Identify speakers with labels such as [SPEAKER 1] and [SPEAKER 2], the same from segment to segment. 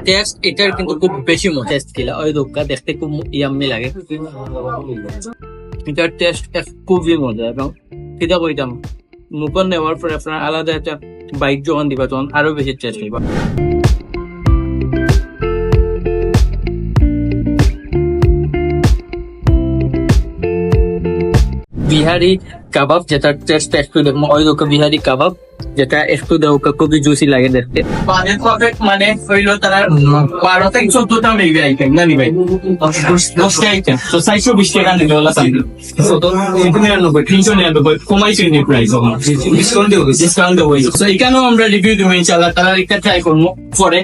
[SPEAKER 1] Test এটার কিন্তু খুব বেশি মজা টেস্ট কিলা ওই দোকা দেখতে খুব ইয়াম্মি লাগে এটার টেস্ট খুবই মজা এবং সেটা কইতাম মুখন নেওয়ার পরে আপনার আলাদা একটা বাইক যখন দিবা তখন আরো বেশি টেস্ট হইবা বিহারি কাবাব যেটা টেস্ট একটু দেখবো ওই দোকা বিহারি কাবাব যেটা একটু দোকা খুবই জুসি লাগে দেখতে
[SPEAKER 2] বাজেট পারফেক্ট মানে হইলো তারা 12 থেকে 14টা মেবি আইটেম না নি ভাই 10টা আইটেম তো 420 টাকা নিতে হলো সাইড তো 399 কমাইছে নি প্রাইস ডিসকাউন্ট দেবো তো এখানেও আমরা রিভিউ দেবো ইনশাআল্লাহ তারা একটা ট্রাই করবো পরে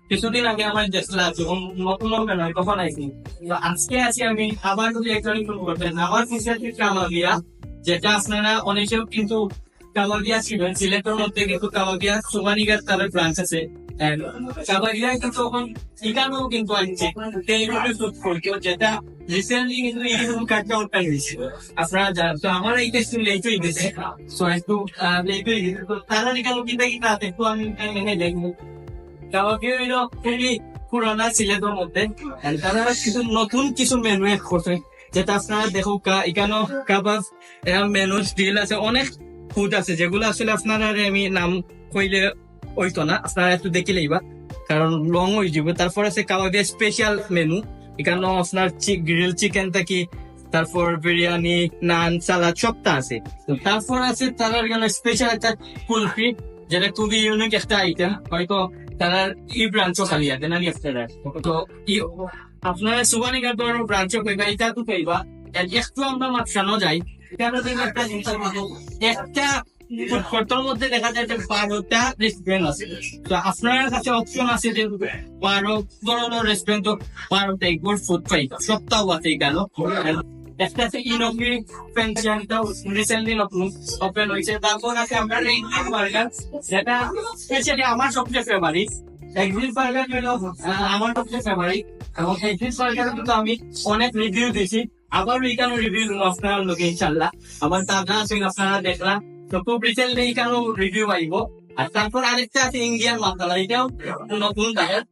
[SPEAKER 2] কিছুদিন আগে আমার দেশলা আছে নতুন নতুন নয় কখন আইসি তো আজকে আছি আমি আবার যদি একজন ফোন করতেন আমার ফিজিয়ালটি কামাবিয়া যেটা আপনারা অনেকেও কিন্তু কামাবিয়া ছিলেন সিলেটের মধ্যে কিন্তু কামাবিয়া সোমানিগার তাদের ব্রাঞ্চ আছে কামাবিয়া কিন্তু এখন এখানেও কিন্তু আনছে যেটা রিসেন্টলি কিন্তু ইউটিউব কার্ডটা ওটা হয়েছিল আপনারা জানেন তো আমার এই টেস্ট লেটই গেছে সো একটু লেটই গেছে তো তারা এখানে কিনতে কিনা একটু আমি এনে দেখবো কাবাবিয়া হইলো খুবই পুরানা সিলেটের মধ্যে তারা কিছু নতুন কিছু মেনু এড করছে যেটা আপনারা দেখো এখানেও কাবাব মেনু স্টিল আছে অনেক ফুড আছে যেগুলো আসলে আপনারা আমি নাম কইলে হইতো না আপনারা একটু দেখিলেই বা কারণ লং হয়ে যাবে তারপর আছে কাবাবিয়া স্পেশাল মেনু এখানেও আপনার গ্রিল চিকেন থাকি তারপর বিরিয়ানি নান সালাদ সবটা আছে তারপর আছে তারা এখানে স্পেশাল একটা কুলফি যেটা খুবই ইউনিক একটা আইটেম হয়তো তারা এই ব্রাঞ্চও খালি আছে না আপনারা তো আপনারা সুবানিঘাট ব্রাঞ্চও পাইবা এটা তো পাইবা একটু আমরা মাঝখানো যাই একটা জিনিস একটা ফুডকোর্টের মধ্যে দেখা যায় যে 12টা রেস্টুরেন্ট আছে তো আপনার কাছে অপশন আছে যে 12 বড় বড় রেস্টুরেন্ট 12টা একবার ফুড পাইবা সপ্তাহ আছে গেল একটা আছে ইনোকি পেনশনটা রিসেন্টলি ওপেন হয়েছে তারপর আছে আমরা রেইনডিয়ার বার্গার যেটা স্পেশালি আমার সবচেয়ে ফেভারিট এক্সিট বার্গার হলো আমার সবচেয়ে ফেভারিট এবং এক্সিট বার্গার কিন্তু আমি অনেক রিভিউ দিয়েছি আবার এখানে রিভিউ দেবো আপনার লোকে ইনশাল্লাহ আমার দাদা আছে আপনারা দেখলাম তো খুব রিসেন্টলি এখানেও রিভিউ আইব আর তারপর আরেকটা আছে ইন্ডিয়ান মাসালা এটাও নতুন দেখেন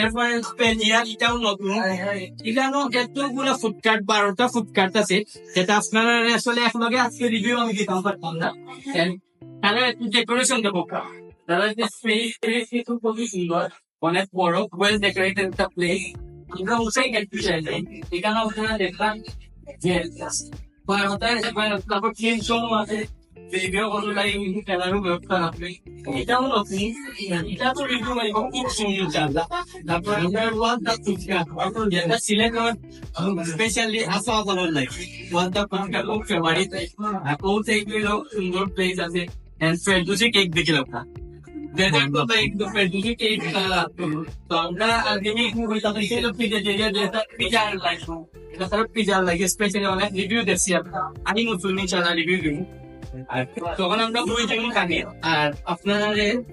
[SPEAKER 2] এরপরে পেনিয়া এটাও নতুন এখানেও এতগুলো ফুডকার্ট 12টা ফুডকার্ট আছে যেটা আপনারা আসলে একলগে আজকে রিভিউ আমি দিতাম পারতাম না তারা একটু ডেকোরেশন দেবো তারা স্পেস কিন্তু খুবই সুন্দর অনেক বড় ওয়েল ডেকোরেটেড একটা প্লেস আমরা উঠেই একটু এখানে আপনারা দেখলাম যে 12টা তারপর ক্লিন শো আছে ভিডিও কল লাইভ ক্যামেরাও ব্যবস্থা আছে এটাও নতুন এটা তো রিভিউ মানে খুব সুন্দর চালা তারপর আমরা ওয়ানটা ফুডকার্ট যেটা সিলেক্ট স্পেশালি আফা বলার লাইক ওয়ানটা ফুডকার্ট খুব ফেভারিট আর কোন থেকে সুন্দর প্লেস আছে এন্ড ফেরদৌসি কেক দেখলাম না ফেরদৌসি কেক তো আমরা আগে পিজা লাগে স্পেশালি অনেক রিভিউ দেখছি আমি নতুন চালা রিভিউ দিব তখন আমরা বই যেমন কাটি আর আপনারা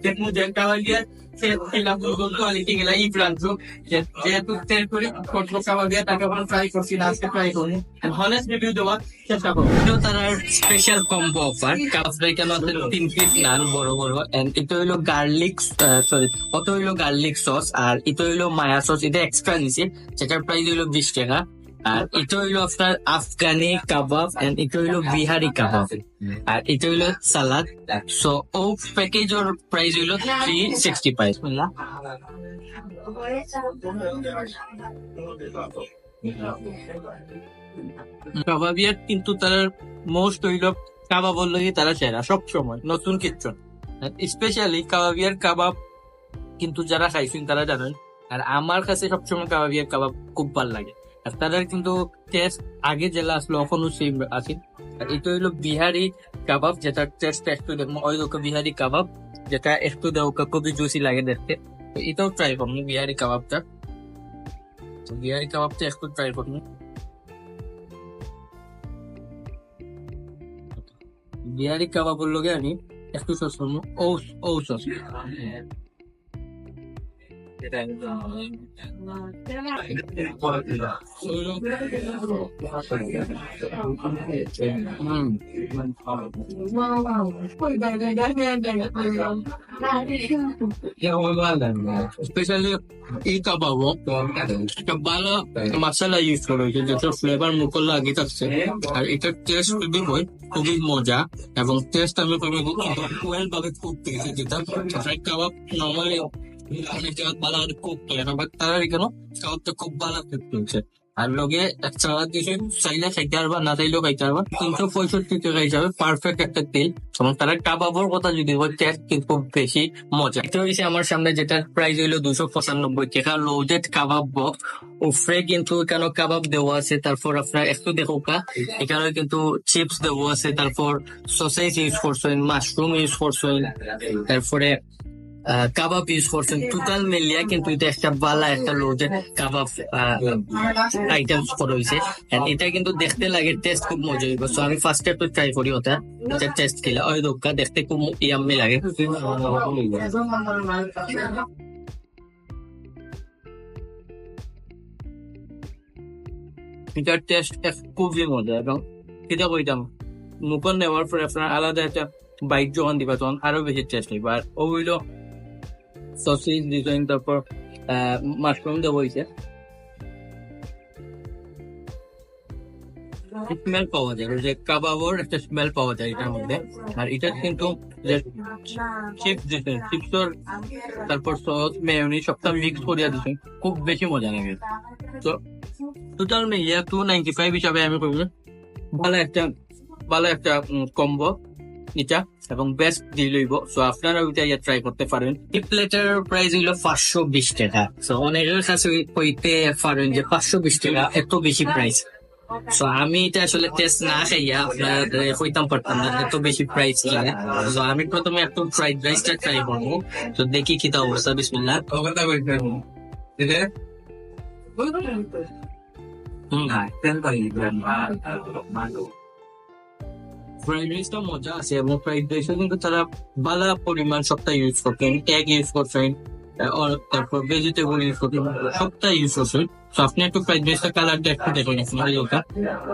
[SPEAKER 2] দেখুন যে কাওয়ালিয়ার কোয়ালিটি গেলা এই ব্রাঞ্চ যেহেতু তেল করে কটলো কাওয়ালিয়া তাকে আমরা ট্রাই করছি আজকে ট্রাই করি হনেস্ট রিভিউ দেওয়ার চেষ্টা করবো তার স্পেশাল কম্বো অফার কাপড় কেন 3 পিস নান বড় বড় এন্ড এটা হইলো গার্লিক সরি কত হইলো গার্লিক সস আর এটা হইলো মায়া সস এটা এক্সট্রা নিছে যেটার প্রাইস হইলো 20 টাকা আর এটা হইলো আপনার আফগানি কাবাব এন্ড এটা হইলো বিহারি কাবাব আর এটা হইলো সালাদ সো ও প্যাকেজের প্রাইস হইলো 365 কাবাবিয়ার কিন্তু তার মোস্ট হইলো কাবাব বললো তারা সেরা সব সময় নতুন কিচ্ছু স্পেশালি কাবাবিয়ার কাবাব কিন্তু যারা খাইছেন তারা জানেন আর আমার কাছে সবসময় কাবাবিয়ার কাবাব খুব ভালো লাগে আর তাদের কিন্তু টেস্ট আগে জেলা আসলো এখনো সেম আছে আর এটা হইলো বিহারি কাবাব যেটা টেস্ট একটু দেখবো ওই দোকা বিহারি কাবাব যেটা একটু দোকা খুবই জুসি লাগে দেখতে তো এটাও ট্রাই করবো বিহারি কাবাবটা বিহারি কাবাবটা একটু ট্রাই করবো বিহারি কাবাবের লগে আমি একটু সস করবো ও সস
[SPEAKER 1] স্পেশালি এই কাবাব একটা ভালো মশলা ইউজ করা হয়েছে যেটা ফ্লেভার মুখে লাগে থাকছে আর এটার টেস্ট খুবই মজা এবং টেস্ট আমি ওয়েল ভাবে কুক পেয়েছি যেটা ফ্রাইড কাবাব নর্মালি অনেক জায়গায় ভালো করে কুক করে না বাট তারা এখানে কাবাবটা খুব ভালো কুক পেয়েছে আর লগে একটা সালাদ দিয়েছে চাইলে খাইতে পারবা না চাইলেও খাইতে পারবা 365 টাকা হিসাবে পারফেক্ট একটা তেল এবং তারা কাবাবর কথা যদি হয় টেস্ট কিন্তু বেশি মজা। এটা হয়েছে আমার সামনে যেটার প্রাইস হইলো 295 টাকা লোডেড কাবাব বক্স। উপরে কিন্তু এখানে কাবাব দেওয়া আছে, তারপর আপনার একটু দেখো এখানে কিন্তু চিপস দেওয়া আছে, তারপর সসেজ ইউজ করছেন, মাশরুম ইউজ করছেন, তারপরে কাবাব ইউজ করছেন। টোটাল মিলিয়া কিন্তু এটা একটা বালা একটা লোডেড কাবাব আইটেমস করা হয়েছে। এটা কিন্তু দেখতে লাগে টেস্ট খুব মজা হইব। সো আমি ফার্স্ট একটু ট্রাই করি ওটা টেস্ট খেলে ওই দোকা দেখতে খুব ইয়াম্মি লাগে। এটার টেস্ট খুবই মজা এবং এটা কইতাম মুখন নেওয়ার পরে আপনার আলাদা একটা বাইট যখন দিবা তখন আরো বেশি টেস্ট হইব। আর ও হইলো সসেজ ডিজাইন, তারপর মাশরুম দেওয়া হয়েছে, স্মেল পাওয়া যায় যে কাবাবর একটা স্মেল পাওয়া যায় এটার মধ্যে। আর এটা কিন্তু চিপস দিচ্ছেন, চিপসর তারপর সস মেয়োনিজ সবটা মিক্স করিয়া দিচ্ছেন, খুব বেশি মজা লাগে। তো টোটাল মিলিয়ে 295 হিসাবে আমি কইব ভালো একটা কম্বো এটা এবং বেস্ট ডিল হইব। সো আপনারা ওইটা ট্রাই করতে পারেন। এই প্লেটের প্রাইস হইলো 520 টাকা। সো অনেকের কাছে কইতে পারেন যে 520 টাকা এত বেশি প্রাইস। সো আমি এটা আসলে টেস্ট না খাইয়া আপনার কইতাম পারতাম না এত বেশি প্রাইস লাগে। সো আমি প্রথমে একটু ফ্রাইড রাইসটা ট্রাই করবো, তো দেখি কি তা অবস্থা। বিসমিল্লাহ। ফ্রাইড রাইসটা মজা আছে এবং ফ্রাইড রাইসে কিন্তু তারা ভালো পরিমাণ সবটা ইউজ করছেন, এগ ইউজ করছেন, তারপর ভেজিটেবল ইউজ করছেন, সবটা ইউজ করছেন। তো আপনি একটু ফ্রাইড রাইসটা কালারটা একটু দেখুন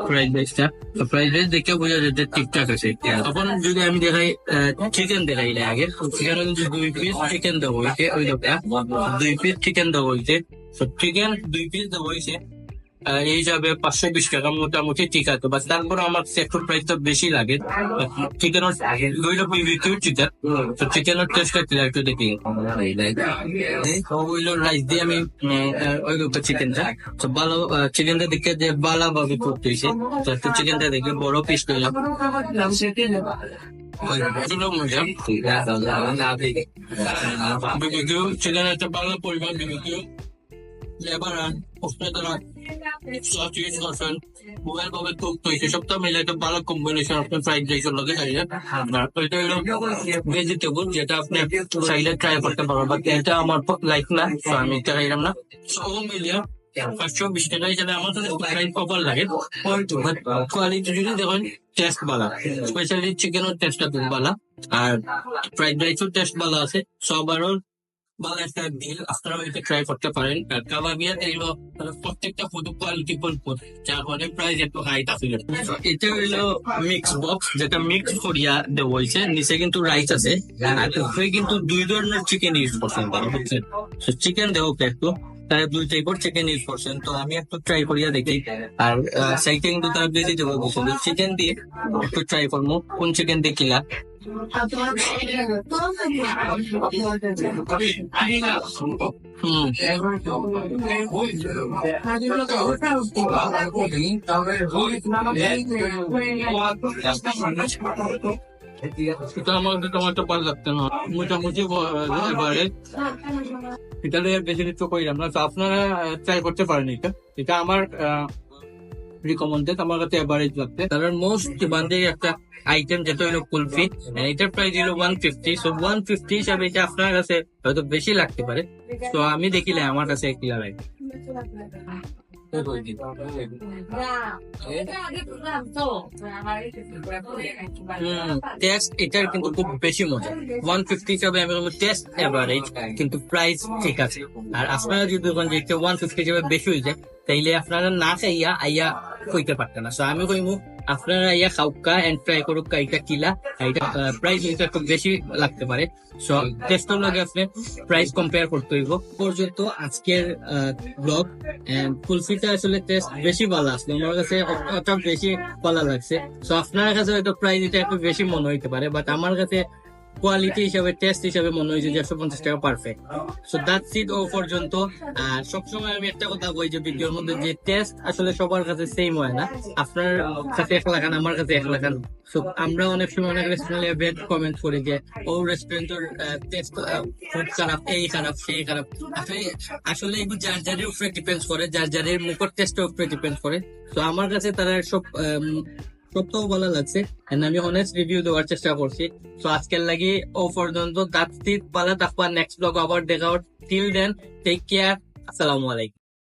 [SPEAKER 1] ফ্রাইড রাইসটা। ফ্রাইড রাইস দেখে বোঝা যায় যে ঠিকঠাক আছে। তখন যদি আমি দেখাই চিকেন দেখাইলে আগে সেখানে কিন্তু 2 পিস চিকেন দেবো হয়েছে, ওই লোকটা 2 পিস চিকেন দেবো হয়েছে। তো চিকেন 2 পিস দেবো হয়েছে এই হিসাবে 520 টাকা মোটামুটি ঠিক আছে। বাট তারপরে আমার একটু প্রাইসটা বেশি লাগে। চিকেনের চিকেন, তো চিকেনের টেস্টটা একটু দেখি। ওইগুলো রাইস দিয়ে আমি ওই চিকেনটা তো ভালো চিকেনটা দেখে যে ভালো ভাবে করতে হয়েছে। তো একটু চিকেনটা দেখে বড় পিস করলাম। চিকেন একটা ভালো পরিমাণ বিবিকিউ লেবার ভেজিটেবল যেটা আপনি চাইলে ট্রাই করতে পারবেন, বাট এটা আমার লাইক না, আমি এটা খাইলাম না। সব মিলিয়ে 520 টাকা হিসাবে আমার প্রপার লাগে। কোয়ালিটি যদি দেখেন টেস্ট ভালো, স্পেশালি চিকেনের টেস্টটা খুব ভালো আর ফ্রাইড রাইসের টেস্ট ভালো আছে। সব আরো ভালো একটা ডিল, আপনারা এটা ট্রাই করতে পারেন। কাবাবিয়া এগুলো প্রত্যেকটা ফুড কোয়ালিটি ফুড, যার কারণে প্রাইস একটু হাই থাকে। এটা হইলো মিক্স বক্স যেটা মিক্স করিয়া দেওয়া হয়েছে, নিচে কিন্তু রাইস আছে আর উপরে কিন্তু 2 ধরনের চিকেন ইউজ করছেন তারা, বুঝছেন। চিকেন দেওয়া একটু তারা 2 টাইপের চিকেন ইউজ করছেন, তো আমি একটু ট্রাই করিয়া দেখি। আর সাইডে কিন্তু তারা ভেজিটেবল দিচ্ছেন, চিকেন দিয়ে একটু ট্রাই করবো কোন চিকেন দিয়ে কিলা। টমেটো পাল লাগতে না মোটামুটি এবারে এটা বেশি কিছু কইলাম না। তো আপনারা ট্রাই করতে পারেন এটা আমার রিকমেন্ডেড, আমার কাছে এভারেজ লাগছে। তার মোস্ট ডিমান্ডিং একটা আইটেম যেটা হলো কুলফি, এটার প্রাইস হলো 150। সো 150 হিসাবে এটা আপনার কাছে হয়তো বেশি লাগতে পারে, তো আমি দেখিলে আমার কাছে কি লাগে। টেস্ট এটার কিন্তু খুব বেশি মজা 150 হিসাবে আমি বলবো টেস্ট এভারেজ কিন্তু প্রাইস ঠিক আছে আর আপনারা যদি দোকান যে 150 হিসাবে বেশি হয়ে যায় তাইলে আপনারা না খাইয়া আইয়া কইতে পারতেন না সো আমি কইমু আপনারা আইয়া খাউকা এন্ড ট্রাই করুক এটা কিলা এটা প্রাইস এটা খুব বেশি লাগতে পারে সো টেস্টও লাগে আপনি প্রাইস কম্পেয়ার করতে হইব পর্যন্ত আজকের ব্লগ এন্ড কুলফিটা আসলে টেস্ট বেশি ভালো আসলো আমার কাছে অত বেশি ভালো লাগছে সো আপনার কাছে হয়তো প্রাইস এটা একটু বেশি মনে হইতে পারে বাট আমার কাছে কোয়ালিটি হিসাবে টেস্ট হিসাবে মনে হয়েছে 150 টাকা পারফেক্ট সো দ্যাটস ইট ও পর্যন্ত আর সবসময় আমি একটা কথা বলি যে ভিডিওর মধ্যে যে টেস্ট আসলে সবার কাছে সেম হয় না আপনার কাছে এক লাগান আমার কাছে এক লাগান সো আমরা অনেক সময় অনেক রেস্টুরেন্টে বেড কমেন্ট করি যে ও রেস্টুরেন্টের টেস্ট খুব খারাপ এই খারাপ সেই খারাপ আসলে এগুলো যার যারের উপরে ডিপেন্ড করে যার যারের মুখের টেস্টের উপরে ডিপেন্ড করে তো আমার কাছে তারা সব সবটাও ভালো লাগছে and আমি অনেস্ট রিভিউ দেওয়ার চেষ্টা করছি তো আজকের লাগি ও পর্যন্ত দাঁত ভালো থাকবা নেক্সট ব্লগ আবার দেখা টিল দেন টেক কেয়ার আসসালামু আলাইকুম